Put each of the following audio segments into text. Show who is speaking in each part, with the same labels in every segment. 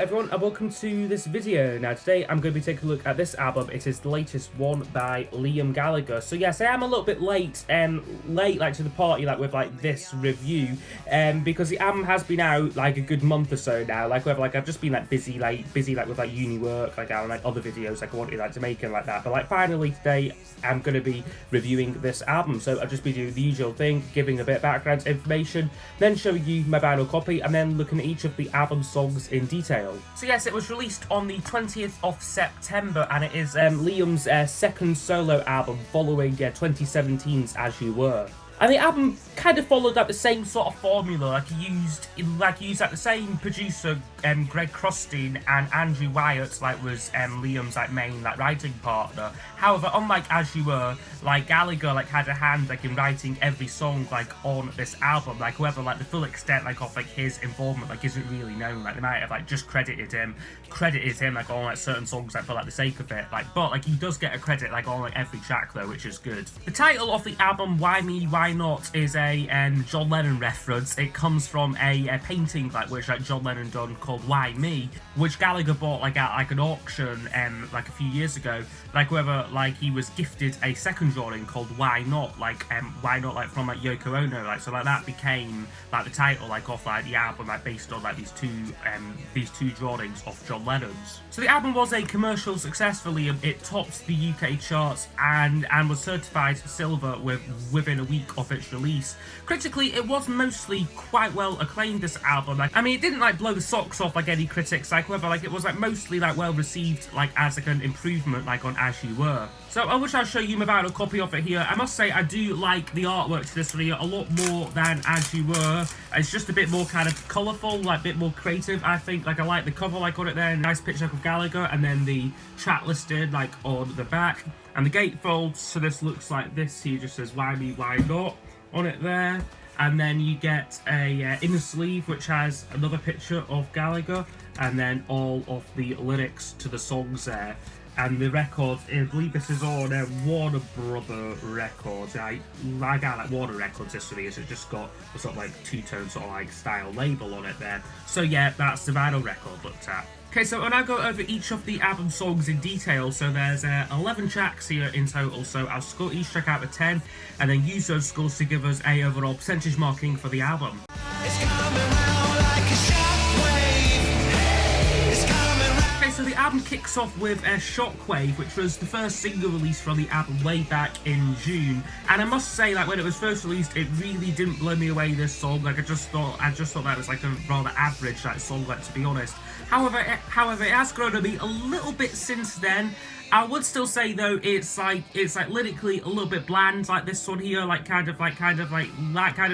Speaker 1: everyone, and welcome to this video. Now today I'm going to be taking a look at this album. It is the latest one by Gallagher. So yes, I am a little bit late like to the party with this review, because the album has been out like a good month or so now. I've just been busy with uni work, and other videos I wanted to make and like that. But finally today I'm going to be reviewing this album. So I'll just be doing the usual thing, giving a bit of background information, then showing you my vinyl copy, and then looking at each of the album songs in detail. So yes, it was released on the 20th of September, and it is Liam's second solo album following 2017's As You Were. And the album kind of followed the same sort of formula, he used the same producer, Greg Crostin, and Andrew Wyatt, was Liam's main writing partner. However, unlike As You Were, Gallagher had a hand in writing every song on this album. However, the full extent of his involvement isn't really known. They might have just credited him on certain songs for the sake of it. But he does get a credit on every track though, which is good. The title of the album, Why Me, Why Not, is a John Lennon reference. It comes from a painting which John Lennon done called Why Me, which Gallagher bought at an auction a few years ago. However, he was gifted a second drawing called Why Not, Why Not from Yoko Ono, so that became the title of the album based on these two drawings of John Lennon's. So the album was a commercial success for Liam. It topped the UK charts and was certified silver within a week of its release. Critically, it was mostly quite well acclaimed, this album. It didn't blow the socks off any critics, however, it was mostly well received as an improvement on As You Were. So I wish I'd show you my vinyl copy of it here. I must say I do like the artwork to this video a lot more than As You Were. It's just a bit more kind of colourful, a bit more creative, I think. I like the cover on it there, nice picture of Gallagher, and then the track listed on the back. And the gatefold, so this looks like this here, just says Why Me, Why Not on it there. And then you get a inner sleeve which has another picture of Gallagher, and then all of the lyrics to the songs there. And the record, I believe this is on Warner Brother Records. I got Warner Records history, so it just got a sort of two-tone sort of style label on it there. So yeah, that's the vinyl record looked at. Okay, so I'll now go over each of the album songs in detail. So there's 11 tracks here in total, so I'll score each track out of 10, and then use those scores to give us a overall percentage marking for the album. It's coming round like a shockwave. It's coming round. Okay, so the album kicks off with Shockwave, which was the first single released from the album way back in June. And I must say, when it was first released, it really didn't blow me away, this song. I just thought that was a rather average song, to be honest. However, it has grown on me a little bit since then. I would still say though it's lyrically a little bit bland, this one here, kind of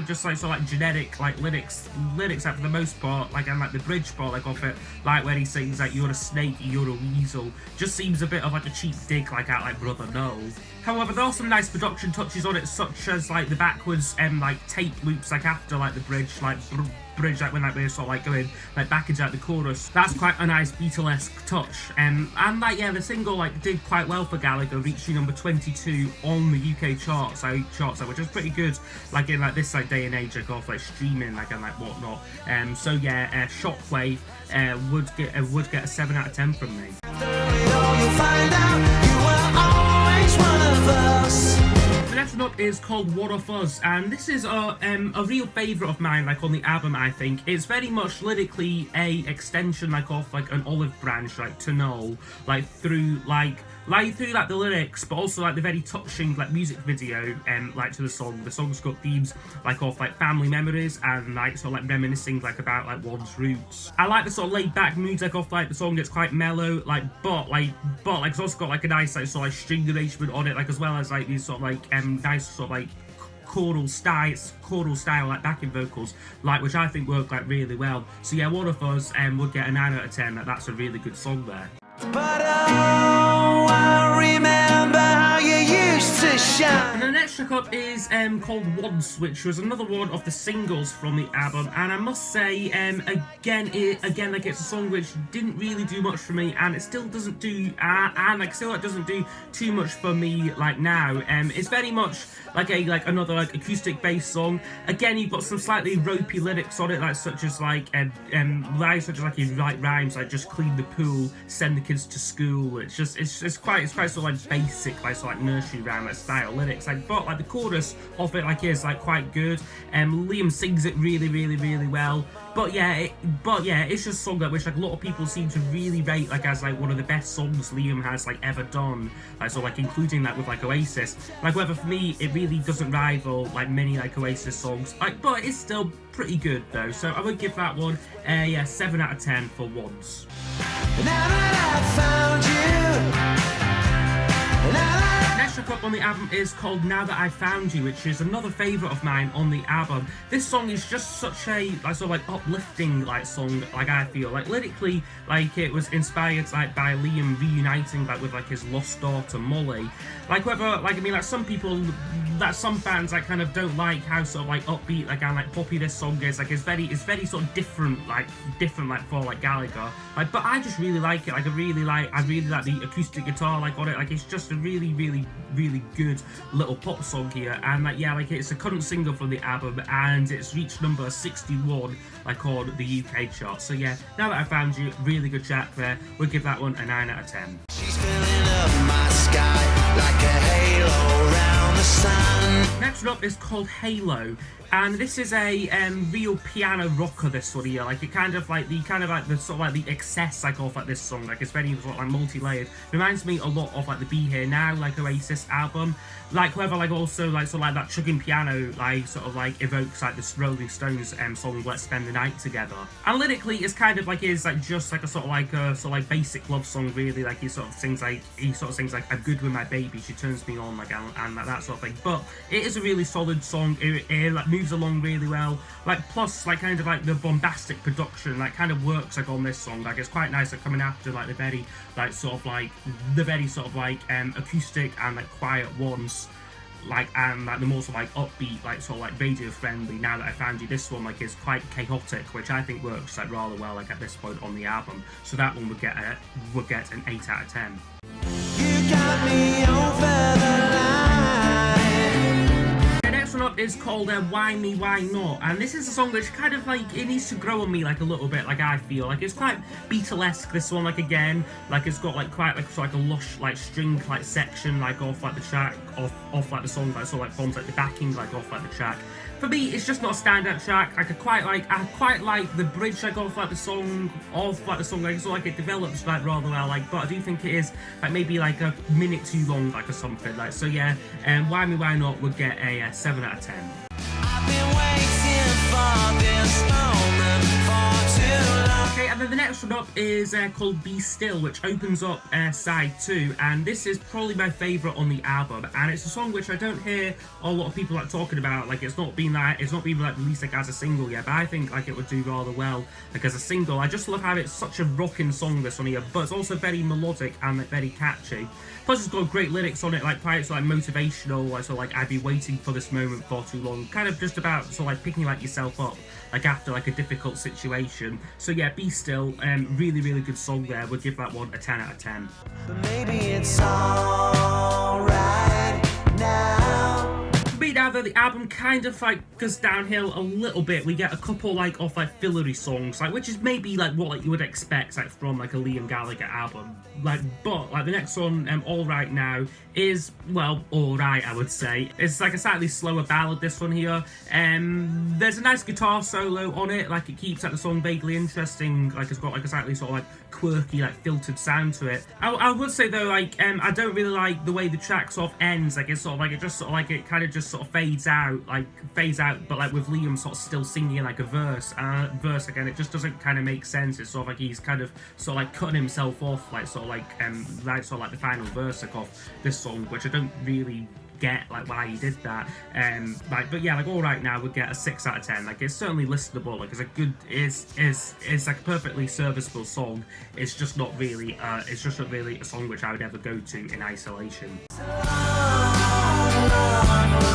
Speaker 1: just sort of generic lyrics for the most part, and the bridge part of it, where he sings you're a snake, you're a weasel, just seems a bit of a cheap dig at Brother No. However, there are some nice production touches on it, such as the backwards tape loops after the bridge, when we're sort of going back into the chorus. That's quite a nice Beatlesque touch. And yeah, the single did quite well for Gallagher, reaching number 22 on the UK charts, which is pretty good in this day and age of streaming and whatnot. So yeah, Shockwave would get a 7 out of 10 from me. The next one up is called Waterfall, and this is a real favourite of mine on the album, I think. It's very much lyrically a extension of an olive branch to know through the lyrics, but also the very touching music video to the song. The song's got themes of family memories and sort of reminiscing about one's roots. I like the sort of laid back mood of the song. It's quite mellow, but it's also got a nice sort of string arrangement on it, as well as these sort of nice sort of choral style backing vocals, which I think work really well. So yeah, Waterfall would get a 9 out of 10. That's a really good song there. But oh, I remember how you used to shine. And the next next track up is called Once, which was another one of the singles from the album, and I must say, again, like it's a song which didn't really do much for me, and it still doesn't do, it doesn't do too much for me like now. It's very much like another acoustic based song. Again, you've got some slightly ropey lyrics on it, such as you write rhymes like just clean the pool, send the kids to school. It's quite sort of like basic, nursery rhyme style lyrics. But the chorus of it is quite good. Liam sings it really well. But yeah, it's just a song which a lot of people seem to really rate as one of the best songs Liam has ever done. Including that with Oasis. Whether for me it really doesn't rival many Oasis songs. But it's still pretty good though. So I would give that one a 7 out of 10 for Once.
Speaker 2: Now that I found you.
Speaker 1: Next track up on the album is called Now That I Found You, which is another favourite of mine on the album. This song is just such a uplifting song, I feel. Lyrically, it was inspired by Liam reuniting with his lost daughter Molly. Some people, some fans kind of don't like how upbeat and poppy this song is. It's very sort of different for Gallagher. But I just really like it. I really like the acoustic guitar on it. It's just a really good little pop song here, and it's a current single from the album, and it's reached number 61 on the UK chart. So yeah, Now That I Found You, really good track there. We'll give that one a 9 out of 10.
Speaker 2: She's filling up my sky like a halo around the sun.
Speaker 1: Next one up is called Halo, and this is a real piano rocker. This one here, it kind of the excess of this song. It's very multi-layered. Reminds me a lot of the Be Here Now Oasis album. Also that chugging piano evokes the Rolling Stones song Let's Spend the Night Together. And lyrically, it's kind of just a sort of basic love song really. He sort of sings I'm good with my baby, she turns me on and that sort of thing. But it is a really solid song. It moves along really well. Plus the bombastic production kind of works on this song. It's quite nice coming after the very acoustic and quiet ones. And the more upbeat, radio friendly Now That I Found You. This one is quite chaotic, which I think works rather well at this point on the album. So that one would get an 8 out of 10.
Speaker 2: You got me over the line.
Speaker 1: The next one up is called Why Me Why Not, and this is a song which kind of it needs to grow on me a little bit. I feel it's quite Beatlesque, this one. Again, it's got quite a lush string section off the track, off the song, forms the backing off the track. For me, it's just not a standout track. I quite like the bridge off the song, it develops rather well. But I do think it is maybe a minute too long, or something. So yeah, Why Me Why Not would get a 7 out of 10.
Speaker 2: I've been waiting for this moment for too long.
Speaker 1: Okay, and then the next one up is called Be Still, which opens up side 2, and this is probably my favourite on the album, and it's a song which I don't hear a lot of people talking about. It's not been released as a single yet, but I think it would do rather well as a single. I just love how it's such a rocking song, this one here, but it's also very melodic and very catchy. Plus, it's got great lyrics on it, quite motivational, I've been waiting for this moment for too long. Kind of just about picking yourself up after a difficult situation. So yeah, Be Still, really good song there. We'll give that one a 10 out of 10.
Speaker 2: But maybe it's alright now.
Speaker 1: But now though, the album kind of goes downhill a little bit. We get a couple of fillery songs, which is maybe what you would expect from a Liam Gallagher album. But the next one, All Right Now, is alright, I would say. It's a slightly slower ballad, this one here. There's a nice guitar solo on it. It keeps the song vaguely interesting. It's got a slightly quirky, filtered sound to it. I would say though, I don't really like the way the track ends. It kind of just fades out, but with Liam still singing a verse. Verse again, it just doesn't kind of make sense. It's he's kind of cutting himself off, the final verse of this song, which I don't really get why he did that. But yeah, All Right Now would get a 6 out of 10. It's certainly listenable. It's a good, it's a perfectly serviceable song. It's just not really a song which I would ever go to in isolation.
Speaker 2: So long,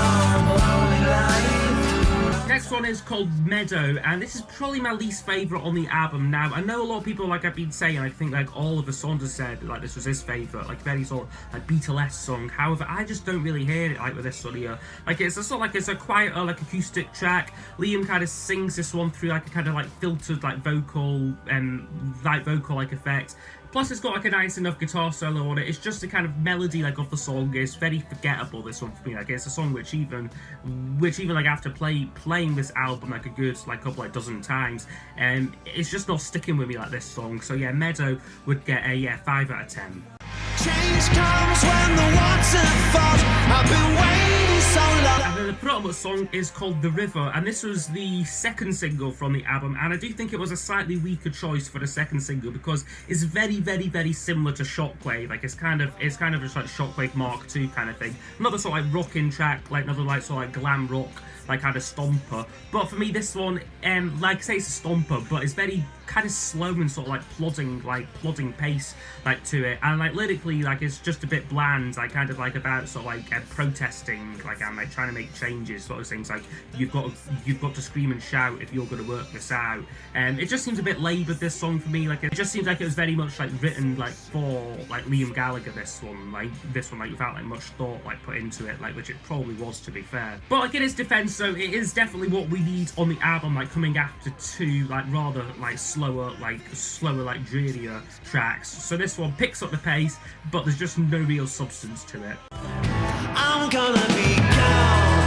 Speaker 1: Next one is called Meadow, and this is probably my least favourite on the album. Now, I know a lot of people, like I've been saying, I think like all of the Saunders said like this was his favourite, like very sort of like Beatlesque song. However, I just don't really hear it like with this one here. Like it's a sort of like it's a quieter like acoustic track. Liam kind of sings this one through like a kind of like filtered like vocal like effect. Plus, it's got like a nice enough guitar solo on it. It's just the kind of melody like of the song is very forgettable. This one for me, like it's a song which even like after playing this album like a good like couple like dozen times, it's just not sticking with me like this song. So yeah, Meadow would get a 5 out of 10.
Speaker 2: Change comes when the water falls. I've been waiting so long.
Speaker 1: And then the penultimate song is called The River, and this was the second single from the album, and I do think it was a slightly weaker choice for the second single because it's very, very, very similar to Shockwave. Like it's kind of just like Shockwave Mark II kind of thing. Another sort of like rocking track, like another like sort of like glam rock, like kind of stomper. But for me, this one, like I say, it's a stomper, but it's very kind of slow and sort of like plodding pace like to it, and like lyrically, like it's just a bit bland, like kind of like about sort of like protesting, like I'm like trying to make changes, sort of things like you've got to scream and shout if you're going to work this out. And it just seems a bit laboured, this song for me. Like it just seems like it was very much like written like for like Liam Gallagher. This one like without like much thought like put into it, like which it probably was, to be fair. But like in its defence, so it is definitely what we need on the album, like coming after two like rather like slower like drearier tracks. So this one picks up the pace, but there's just no real substance to it.
Speaker 2: I'm gonna be gone.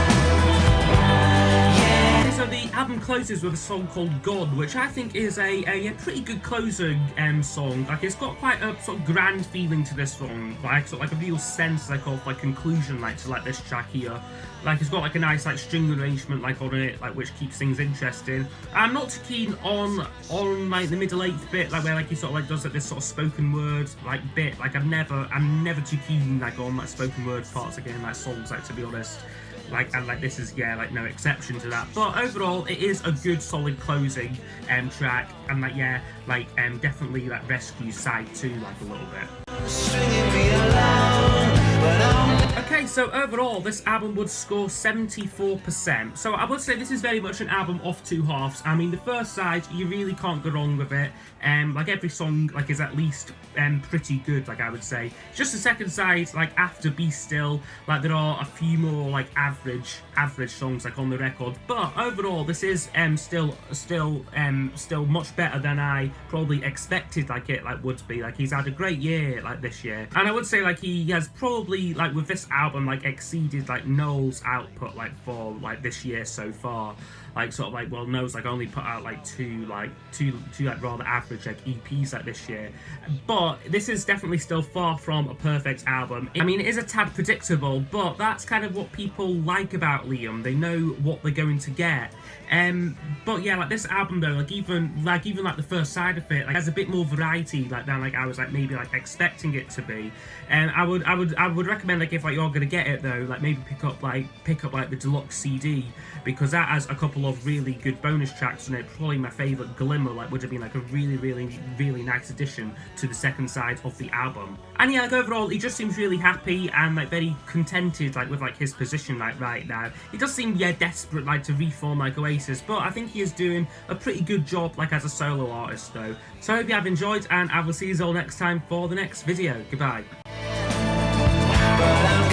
Speaker 1: So the album closes with a song called God, which I think is a pretty good closing song. Like it's got quite a sort of grand feeling to this song, like sort of like a real sense like of like conclusion like to like this track here. Like it's got like a nice like string arrangement like on it, like which keeps things interesting. I'm not too keen on like the middle eighth bit, like where like he sort of like does like this sort of spoken word like bit. Like I'm never too keen like on like spoken word parts again, like songs, like to be honest. Like and like this is like no exception to that. But overall, it is a good solid closing track, and like definitely like rescues side 2 like a little bit.
Speaker 2: Stringing me along, but I'm
Speaker 1: Okay, so overall, this album would score 74%. So I would say this is very much an album of two halves. I mean, the first side, you really can't go wrong with it. Like every song, like is at least pretty good, like I would say. Just the second side, like After Be Still, like there are a few more like average songs like on the record. But overall, this is still much better than I probably expected like it like would be. Like he's had a great year like this year, and I would say like he has probably like with this album like exceeded like Noel's output like for like this year so far. Like sort of like, well, Noel's like only put out like two rather average like EPs like this year, but this is definitely still far from a perfect album. I mean, it is a tad predictable, but that's kind of what people like about Liam. They know what they're going to get. But yeah, like this album though, like even like the first side of it, like has a bit more variety like than like I was like maybe like expecting it to be. And I would recommend like if like you're gonna get it though, like maybe pick up like the deluxe CD, because that has a couple of really good bonus tracks on it. Probably my favourite, Glimmer, like would have been like a really nice addition to the second side of the album. And yeah, like overall he just seems really happy and like very contented like with like his position like right now. He does seem desperate like to reform like Oasis, but I think he is doing a pretty good job like as a solo artist though. So I hope you have enjoyed, and I will see you all next time for the next video. Goodbye.
Speaker 2: but I'm